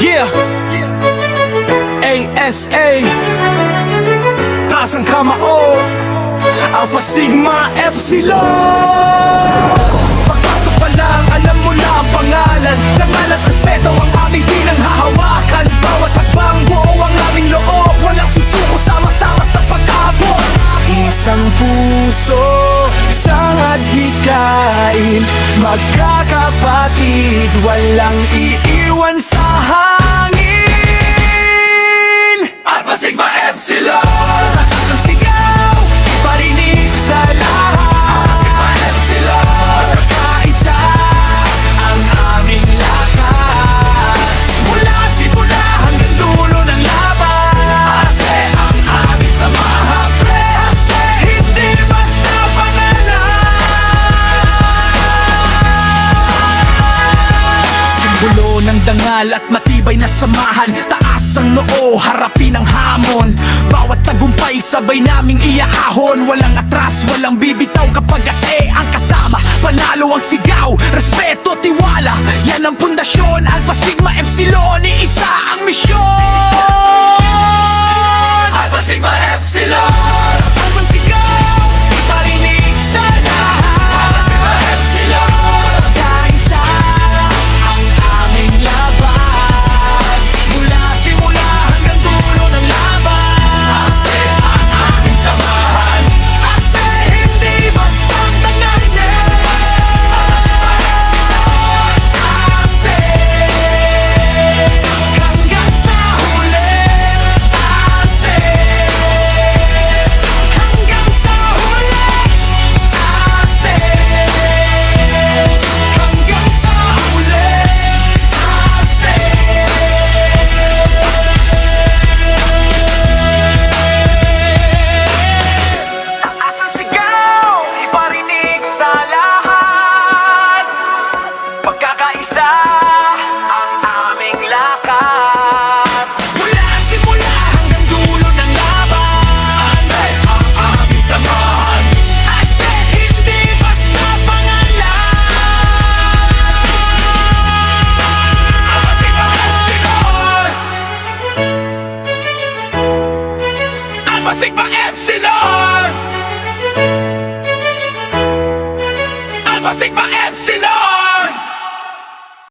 Yeah, ASA taas ang kamao, Alpha Sigma Epsilon. Pagpasok pa lang, alam mo na ang pangalan. Dangal at respeto ang aming pinanghahawakan. Bawat hakbang buo ang aming loob. Walang susuko, sama-sama sa pag-abot. Isang puso, isang adhikain, magkakapatid, walang iiwan sa hangin. Alpha Sigma Epsilon, tatas ang sigaw, parinig sa lahat. Alpha Sigma Epsilon, kaisa ang aming lakas. Mula simula hanggang dulo ng laban. Ase ang aming samahan, pre-ase, hindi basta pangalan. Simbolo ng dangal at matibay na samahan. Taas ang noo, harapin ang hamon. Bawat tagumpay sabay naming iaahon. Walang atras, walang bibitaw kapag ase ang kasama. Panalo ang sigaw, respeto, tiwala. Yan ang pundasyon, Alpha Sigma Epsilon. Iisa ang misyon. Alpha Sigma Epsilon, Alpha sigaw, iparinig sa lahat. Alpha Sigma Epsilon, kaisa ang aming labas. Mula simula hanggang dulo ng laban. Ase ang aming samahan. Ase hindi basta tanganin. Alpha Sigma Epsilon, ase hanggang sa huli. Ase hanggang sa huli. Ase hanggang sa huli. Ase. Taas ang sigaw, iparinig sa lahat. Pagkakaisa ang aming lakas. Mula simula hanggang dulo ng laban. Ase ang aming samahan. Ase hindi basta pangalan. Alpha Sigma Epsilon, Alpha Sigma Epsilon, Alpha Sigma Epsilon.